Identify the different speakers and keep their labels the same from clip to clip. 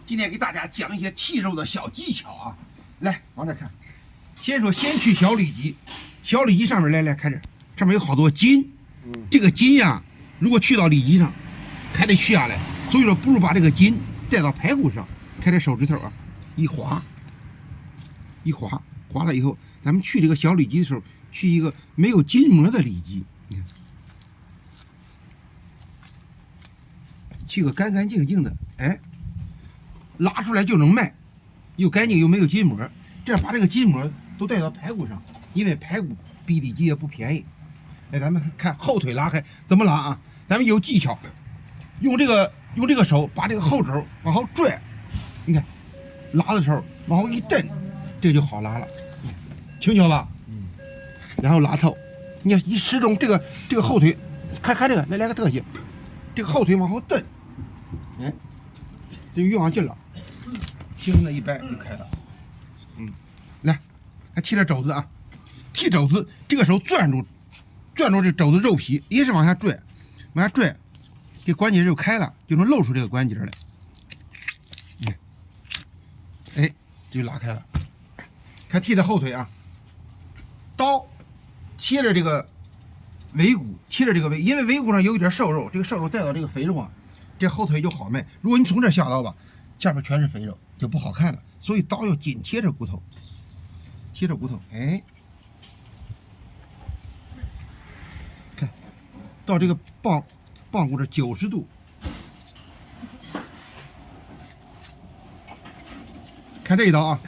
Speaker 1: 今天给大家讲一些剔肉的小技巧啊。来，往这看，先去小里脊，小里脊上面来看这，上面有好多筋，这个筋呀，如果去到里脊上，还得去下来，所以说不如把这个筋带到排骨上，看这手指头啊，一划，划了以后，咱们去这个小里脊的时候，去一个没有筋膜的里脊，你看，去个干干净净的，哎，拉出来就能卖，又干净又没有筋膜，这样把这个筋膜都带到排骨上，因为排骨比里脊也不便宜。哎，咱们看后腿拉开怎么拉啊？咱们有技巧，用这个手把这个后肘往后拽，你看，拉的时候往后一蹬，这就好拉了，轻巧吧？然后拉透，你看一始终这个后腿，看这个来个特写，这个后腿往后蹬，哎，这就用上劲了，轻轻的一掰就开了。来，还剃点肘子啊，剃肘子，这个时候攥住这肘子肉皮，也是往下拽，这关节肉开了，就能露出这个关节来。哎，就拉开了。看剃的后腿啊，刀切着这个尾骨，因为尾骨上有一点瘦肉，这个瘦肉带到这个肥肉啊，这后腿就好卖。如果你从这下刀吧，下边全是肥肉，就不好看了。所以刀要紧贴着骨头，哎，看到这个棒骨这90度，看这一刀啊，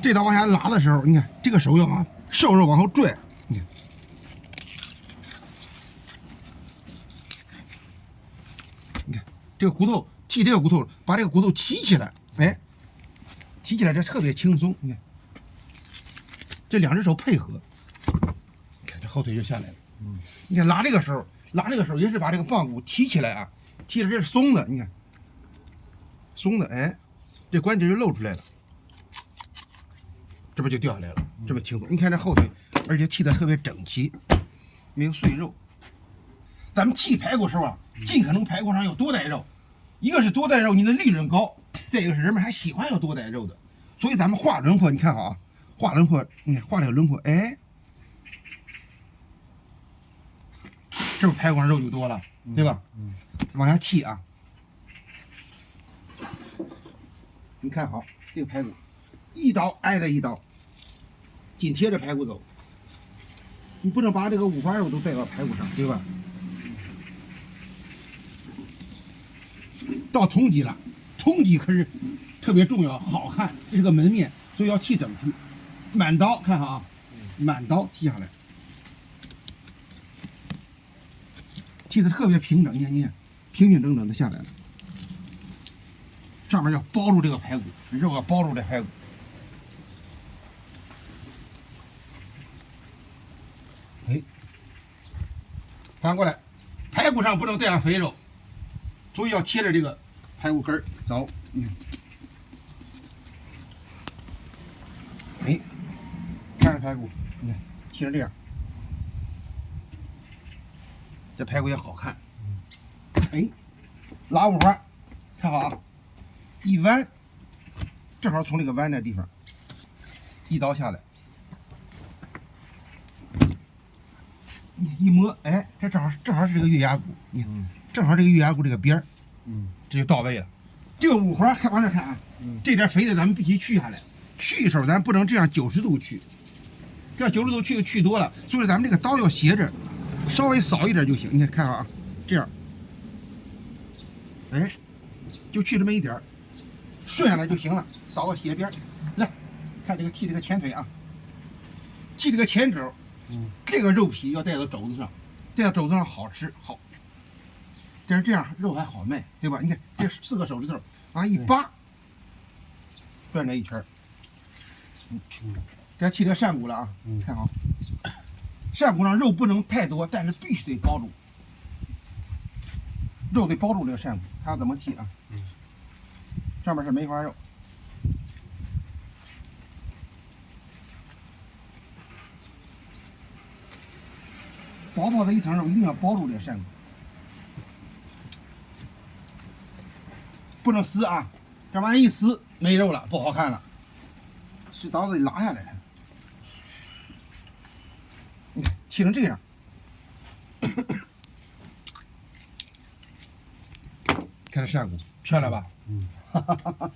Speaker 1: 这刀往下拉的时候，你看这个手要往瘦肉往后拽，你看这个骨头，剃这个骨头，把这个骨头提起来，哎，提起来这特别轻松，你看，这两只手配合，你看这后腿就下来了。你看拉这个时候也是把这个棒骨提起来啊，提着这是松的，你看，松的，哎，这关节就露出来了。这不就掉下来了，这么轻松。你看这后腿，而且剃得特别整齐，没有碎肉。咱们剃排骨时候啊，尽可能排骨上有多带肉，一个是多带肉，你的利润高；再一个是人们还喜欢有多带肉的。所以咱们画轮廓，你看好啊，画轮廓，你看画这个轮廓，哎，这不排骨上肉就多了，对吧？往下剃啊，你看好这个排骨，一刀挨着一刀。紧贴着排骨走，你不能把这个五花肉都带到排骨上，对吧？到通脊了，通脊可是特别重要，好看，这是个门面，所以要剃整齐。满刀看好啊，满刀剃下来，剃得特别平整，你看，平平整整的下来了。上面要包住这个排骨，肉要包住这排骨。哎，反过来，排骨上不能带上肥肉，所以要贴着这个排骨根儿走。哎，看着排骨，你看贴成这样，这排骨也好看。哎，拉五花，看好啊，一弯，正好从这个弯的地方，一刀下来。一摸，哎，这正好是这个月牙骨，你看，正好这个月牙骨这个边儿，这就到位了。这个五花看往这看啊，这点肥的咱们必须去下来。去的时候咱不能这样90度去，这样90度去多了，所以咱们这个刀要斜着，稍微扫一点就行。你看啊，这样，哎，就去这么一点，顺下来就行了，扫个斜边。来，看这个剃这个前腿啊，剃这个前肘。这个肉皮要带到肘子上，带到肘子上好吃好，但是这样肉还好卖，对吧？你看这4个手指头啊，一扒，断这一圈。该剃这扇骨了啊，看好，扇骨上肉不能太多，但是必须得包住，肉得包住这个扇骨。看怎么剃啊？上面是梅花肉。薄薄的一层肉一定要包住这个扇骨，不能撕啊，
Speaker 2: 这玩意儿一撕没肉了，不好看了。
Speaker 1: 这刀子得拉下来。你看切成这样，看这鳝骨漂亮吧？
Speaker 2: 嗯，
Speaker 1: 哈哈哈哈。